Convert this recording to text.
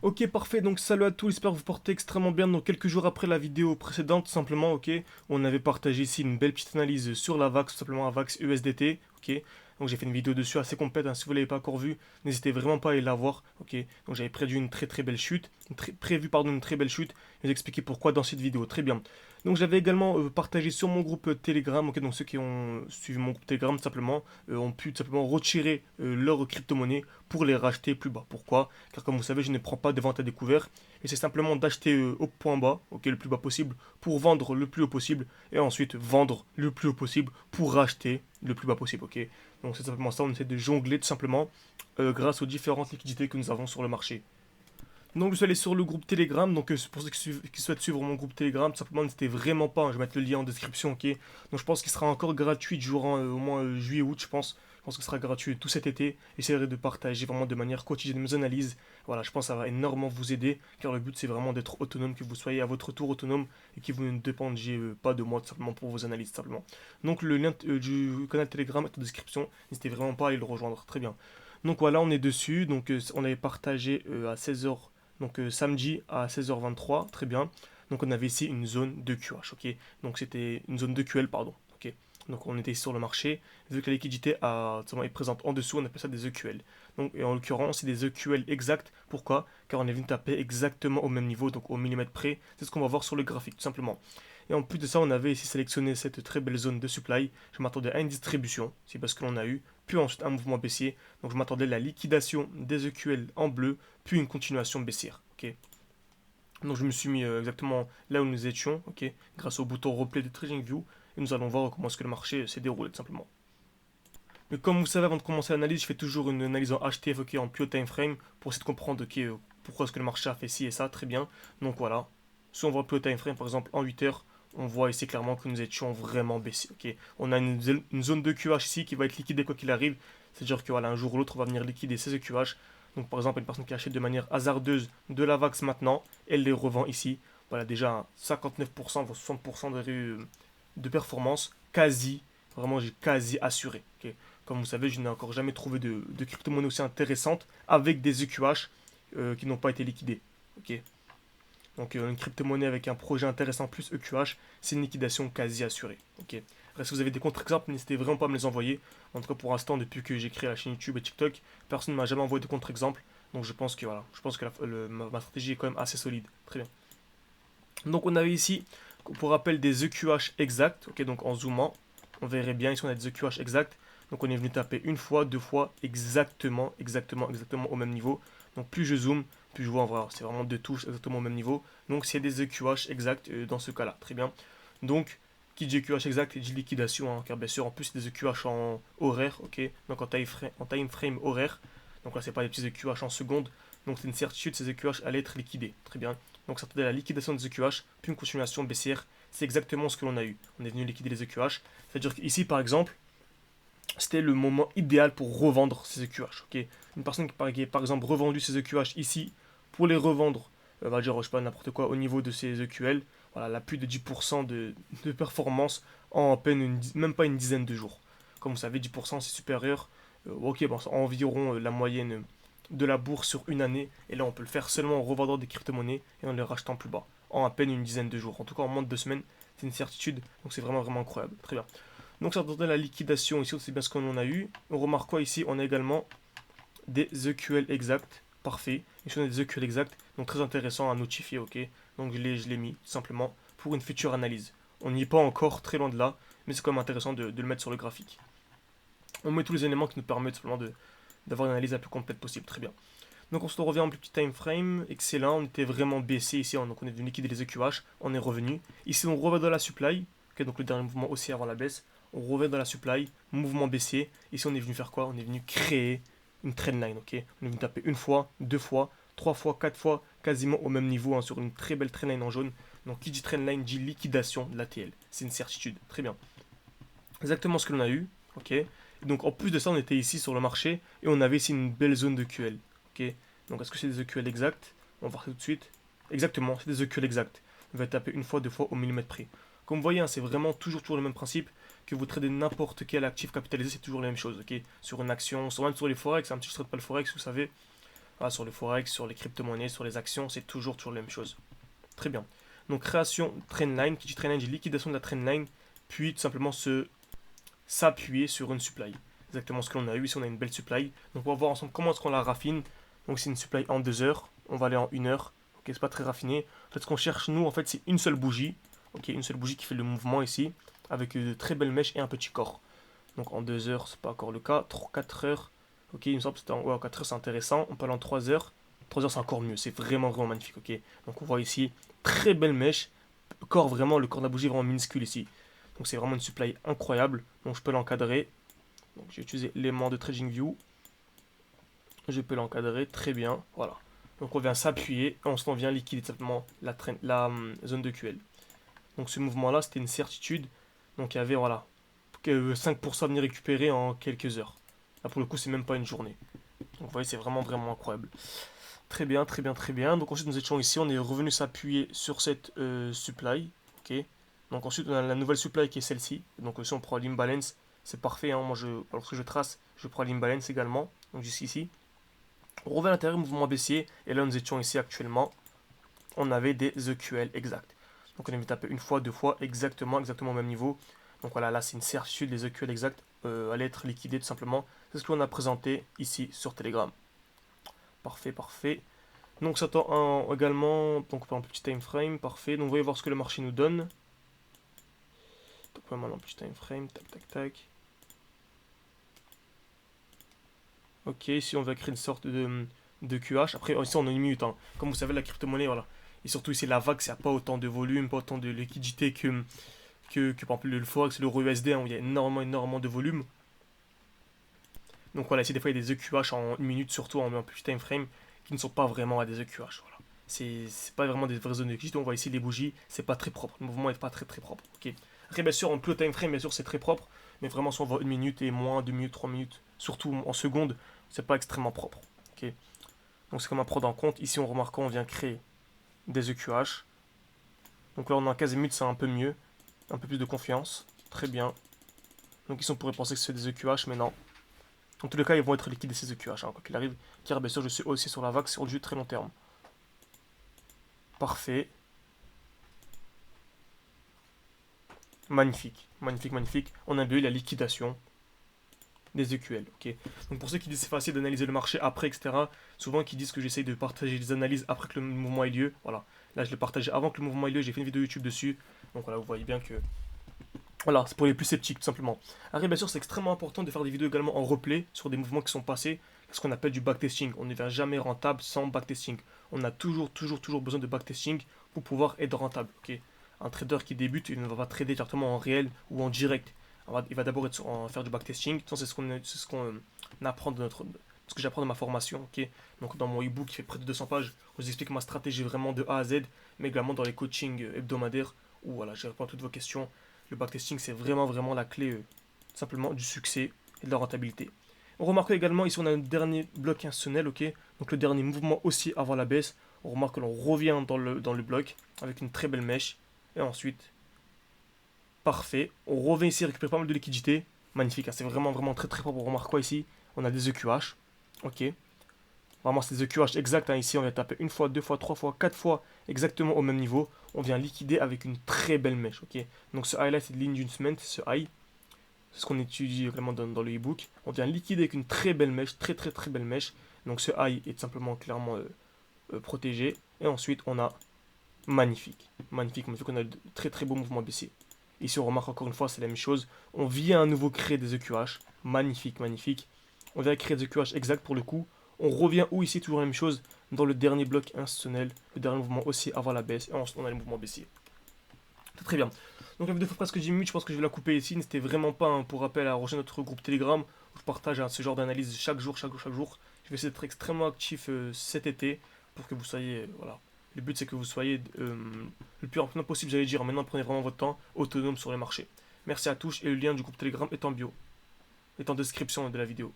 Ok, parfait, donc salut à tous, j'espère que vous portez extrêmement bien. Donc quelques jours après la vidéo précédente, tout simplement, ok, on avait partagé ici une belle petite analyse sur la VAX, tout simplement la VAX USDT, ok. Donc j'ai fait une vidéo dessus assez complète, hein, si vous ne l'avez pas encore vue, n'hésitez vraiment pas à aller la voir, ok. Donc j'avais prévu une très belle chute, une très belle chute, et j'ai expliqué pourquoi dans cette vidéo, très bien. Donc j'avais également partagé sur mon groupe Telegram, ok, donc ceux qui ont suivi mon groupe Telegram, tout simplement, ont pu tout simplement retirer leurs crypto-monnaies pour les racheter plus bas. Pourquoi? Car comme vous savez, je ne prends pas de vente à découvert, et c'est simplement d'acheter au point bas, ok, le plus bas possible, pour vendre le plus haut possible, et ensuite vendre le plus haut possible pour racheter le plus bas possible, ok. Donc c'est simplement ça, on essaie de jongler tout simplement grâce aux différentes liquidités que nous avons sur le marché. Donc je suis allé sur le groupe Telegram, donc pour ceux qui souhaitent suivre mon groupe Telegram, tout simplement n'hésitez vraiment pas, hein, je vais mettre le lien en description, ok. Donc je pense qu'il sera encore gratuit durant au moins juillet-août, je pense. Je pense que ce sera gratuit tout cet été. J'essaierai de partager vraiment de manière quotidienne mes analyses. Voilà, je pense que ça va énormément vous aider, car le but c'est vraiment d'être autonome, que vous soyez à votre tour autonome et que vous ne dépendiez pas de moi tout simplement pour vos analyses simplement. Donc le lien du canal Telegram est en description, n'hésitez vraiment pas à aller le rejoindre, très bien. Donc voilà, on est dessus, donc on avait partagé à 16h donc samedi à 16h23, très bien. Donc on avait ici une zone de QH, ok. Donc c'était une zone de QL, pardon, ok. Donc on était ici sur le marché, vu que la liquidité est présente en dessous, on appelle ça des EQL. Donc et en l'occurrence c'est des EQL exacts. Pourquoi? Car on est venu taper exactement au même niveau, donc au millimètre près. C'est ce qu'on va voir sur le graphique, tout simplement. Et en plus de ça, on avait ici sélectionné cette très belle zone de supply. Je m'attendais à une distribution, c'est parce que l'on a eu, puis ensuite un mouvement baissier. Donc je m'attendais à la liquidation des EQL en bleu, puis une continuation baissière. Ok. Donc je me suis mis exactement là où nous étions, ok, grâce au bouton replay de TradingView, et nous allons voir comment est-ce que le marché s'est déroulé tout simplement. Mais comme vous savez, avant de commencer l'analyse, je fais toujours une analyse en HTF, ok, en pure time frame, pour essayer de comprendre ok, pourquoi est-ce que le marché a fait ci et ça, très bien. Donc voilà, si on voit pure time frame, par exemple en 8 heures, on voit ici clairement que nous étions vraiment baissés, ok. On a une zone de QH ici qui va être liquidée quoi qu'il arrive, c'est-à-dire que voilà, un jour ou l'autre, on va venir liquider ces QH. Donc par exemple, une personne qui achète de manière hasardeuse de la VAX maintenant, elle les revend ici. Voilà, déjà 59%, voire 60% de performance, quasi, vraiment j'ai quasi assuré, ok. Comme vous savez, je n'ai encore jamais trouvé de crypto-monnaie aussi intéressante avec des EQH qui n'ont pas été liquidés. Ok. Donc une crypto-monnaie avec un projet intéressant plus EQH, c'est une liquidation quasi assurée. Ok. Après, si vous avez des contre-exemples, n'hésitez vraiment pas à me les envoyer. En tout cas, pour l'instant, depuis que j'ai créé la chaîne YouTube et TikTok, personne ne m'a jamais envoyé de contre-exemples. Donc je pense que voilà, je pense que ma stratégie est quand même assez solide. Très bien. Donc on avait ici, pour rappel, des EQH exacts. Ok, donc en zoomant, on verrait bien ici on a des EQH exacts. Donc on est venu taper une fois, deux fois, exactement au même niveau. Donc plus je zoome, plus je vois, voilà, c'est vraiment deux touches exactement au même niveau. Donc c'est des EQH exacts dans ce cas-là, très bien. Donc qui dit EQH exact dit liquidation, hein, car bien sûr en plus c'est des EQH en horaire, ok. Donc en time frame horaire. Donc là c'est pas des petits EQH en secondes. Donc c'est une certitude, ces EQH allaient être liquidés, très bien. Donc ça attendait la liquidation des EQH, puis une continuation baissière. C'est exactement ce que l'on a eu. On est venu liquider les EQH. C'est-à-dire qu'ici, par exemple, c'était le moment idéal pour revendre ces EQH. Ok. Une personne qui a par exemple revendu ses EQH ici, pour les revendre, va dire, je sais pas, n'importe quoi, au niveau de ses EQL, voilà, elle a plus de 10% de performance en à peine même pas une dizaine de jours. Comme vous savez, 10% c'est supérieur. Ok, bon, c'est environ la moyenne de la bourse sur une année. Et là, on peut le faire seulement en revendant des crypto-monnaies et en les rachetant plus bas. En à peine une dizaine de jours. En tout cas, en moins de 2 semaines, c'est une certitude. Donc c'est vraiment incroyable. Très bien. Donc ça donne la liquidation ici, c'est bien ce qu'on en a eu. On remarque quoi ici? On a également des EQL exacts. Parfait. Ici on a des EQL exacts. Donc très intéressant à notifier, ok. Donc je l'ai mis tout simplement pour une future analyse. On n'y est pas encore, très loin de là, mais c'est quand même intéressant de le mettre sur le graphique. On met tous les éléments qui nous permettent simplement d'avoir une analyse la plus complète possible. Très bien. Donc on se revient en plus petit time frame, excellent, on était vraiment baissé ici, donc on est venu liquider les EQH, on est revenu. Ici on revient dans la supply, okay, donc le dernier mouvement aussi avant la baisse, on revient dans la supply, mouvement baissier, ici on est venu faire quoi? On est venu créer une trendline, ok. On est venu taper une fois, deux fois, trois fois, quatre fois, quasiment au même niveau, hein, sur une très belle trendline en jaune. Donc qui dit trendline dit liquidation de l'ATL, c'est une certitude, très bien. Exactement ce que l'on a eu, ok. Donc en plus de ça on était ici sur le marché, et on avait ici une belle zone de QL. Ok. Donc est-ce que c'est des EQL exacts? On va voir ça tout de suite. Exactement, c'est des EQL exacts. On va taper une fois, deux fois au millimètre près. Comme vous voyez, hein, c'est vraiment toujours le même principe. Que vous tradez n'importe quel actif capitalisé, c'est toujours la même chose. Ok. Sur une action, sur même sur les forex, un petit, je ne trade pas le forex, vous savez. Voilà, sur le forex, sur les crypto-monnaies, sur les actions, c'est toujours la même chose. Très bien. Donc création trendline, qui dit trendline dit liquidation de la trendline, puis tout simplement s'appuyer sur une supply. Exactement ce que l'on a eu, ici on a une belle supply. Donc on va voir ensemble comment est-ce qu'on la raffine. Donc c'est une supply en 2 heures, on va aller en 1 heure. Ok, c'est pas très raffiné. En fait ce qu'on cherche nous, en fait c'est une seule bougie. Ok, une seule bougie qui fait le mouvement ici, avec de très belles mèches et un petit corps. Donc en 2 heures, c'est pas encore le cas. 4 heures, ok, il me semble que c'était en 4 heures, c'est intéressant. On peut aller en 3 heures. 3 heures, c'est encore mieux. C'est vraiment, vraiment magnifique, ok. Donc on voit ici, très belle mèche. Corps vraiment, le corps de la bougie est vraiment minuscule ici. Donc c'est vraiment une supply incroyable. Donc je peux l'encadrer. Donc j'ai utilisé l'aimant de TradingView. Je peux l'encadrer, très bien. Voilà. Donc on vient s'appuyer et on vient liquider simplement la zone de QL. Donc ce mouvement-là, c'était une certitude. Donc il y avait, voilà, 5% à venir récupérer en quelques heures. Là, pour le coup, c'est même pas une journée. Donc, vous voyez, c'est vraiment, vraiment incroyable. Très bien, très bien, très bien. Donc, ensuite, nous étions ici. On est revenu s'appuyer sur cette supply. Ok. Donc, ensuite, on a la nouvelle supply qui est celle-ci. Donc, si on prend l'imbalance, c'est parfait. Hein. Moi, lorsque je trace, je prends l'imbalance également. Donc, jusqu'ici. On revient à l'intérieur, mouvement baissier. Et là, nous étions ici actuellement. On avait des EQL exacts. Donc, on avait tapé une fois, deux fois, exactement au même niveau. Donc voilà, là c'est une certitude, les EQL exacts allaient être liquidés tout simplement. C'est ce que l'on a présenté ici sur Telegram. Parfait, parfait. Donc ça attend également, donc un petit time frame, parfait. Donc vous voyez voir ce que le marché nous donne. Donc vraiment un petit time frame, tac tac tac. Ok, ici on va créer une sorte de QH. Après ici on a une minute, hein. Comme vous savez la crypto-monnaie, voilà. Et surtout ici la vague, il n'y a pas autant de volume, pas autant de liquidité que par exemple le Forex, l'euro USD, hein, où il y a énormément de volume. Donc voilà, ici des fois il y a des EQH en 1 minute, surtout en petit time frame, qui ne sont pas vraiment à des EQH. Voilà. C'est pas vraiment des vraies zones de liquidité. On voit ici les bougies, c'est pas très propre. Le mouvement n'est pas très propre. Ok. Après, bien sûr, en plus haut time frame, bien sûr, c'est très propre. Mais vraiment, si on voit 1 minute et moins, 2 minutes, 3 minutes, surtout en secondes, c'est pas extrêmement propre. Ok. Donc c'est comme à prendre en compte. Ici, on remarque qu'on vient créer des EQH. Donc là, on a 15 minutes, c'est un peu mieux. Un peu plus de confiance. Très bien. Donc ici, on pourrait penser que c'est des EQH, mais non. En tous les cas, ils vont être liquidés ces EQH, hein, quoi qu'il arrive. Car bien sûr, je suis aussi sur la vague sur du très long terme. Parfait. Magnifique. Magnifique, magnifique. On a eu la liquidation des EQL. Ok. Donc pour ceux qui disent c'est facile d'analyser le marché après, etc., souvent qui disent que j'essaye de partager les analyses après que le mouvement ait lieu. Voilà. Là, je l'ai partagé avant que le mouvement ait lieu. J'ai fait une vidéo YouTube dessus. Donc voilà, vous voyez bien que voilà, c'est pour les plus sceptiques, tout simplement. Après, bien sûr, c'est extrêmement important de faire des vidéos également en replay sur des mouvements qui sont passés, ce qu'on appelle du backtesting. On ne devient jamais rentable sans backtesting. On a toujours besoin de backtesting pour pouvoir être rentable. Ok. Un trader qui débute, il ne va pas trader directement en réel ou en direct. Il va d'abord faire du backtesting. C'est ce qu'on apprend ce que j'apprends de ma formation. Ok. Donc, dans mon ebook qui fait près de 200 pages, je vous explique ma stratégie vraiment de A à Z, mais également dans les coachings hebdomadaires où voilà, je réponds à toutes vos questions. Le backtesting, c'est vraiment la clé simplement du succès et de la rentabilité. On remarque également, ici on a un dernier bloc institutionnel, ok. Donc le dernier mouvement aussi avant la baisse. On remarque que l'on revient dans le bloc avec une très belle mèche. Et ensuite, parfait. On revient ici récupérer pas mal de liquidité. Magnifique, hein, c'est vraiment très propre. On remarque quoi ici? On a des EQH, ok. Vraiment, c'est des EQH exacts. Hein. Ici, on vient taper une fois, deux fois, trois fois, quatre fois exactement au même niveau. On vient liquider avec une très belle mèche. Ok. Donc, ce high-là, c'est de l'inducement, ce high. C'est ce qu'on étudie vraiment dans le e-book. On vient liquider avec une très belle mèche, très belle mèche. Donc, ce high est simplement clairement protégé. Et ensuite, on a magnifique. Magnifique. On a de très beau mouvement baissier. Ici, on remarque encore une fois, c'est la même chose. On vient à nouveau créer des EQH. Magnifique. On vient créer des EQH exacts pour le coup. On revient où ici, toujours la même chose, dans le dernier bloc institutionnel, le dernier mouvement aussi avant la baisse, et ensuite on a le mouvement baissier. Très bien. Donc la vidéo fait presque 10 minutes, je pense que je vais la couper ici. N'hésitez vraiment pas, hein, pour rappel, à rejoindre notre groupe Telegram, où je partage ce genre d'analyse chaque jour. Je vais essayer d'être extrêmement actif cet été, pour que vous soyez, voilà. Le but c'est que vous soyez le plus rapidement possible, j'allais dire. Maintenant, prenez vraiment votre temps, autonome sur les marchés. Merci à tous, et le lien du groupe Telegram est en bio, est en description de la vidéo.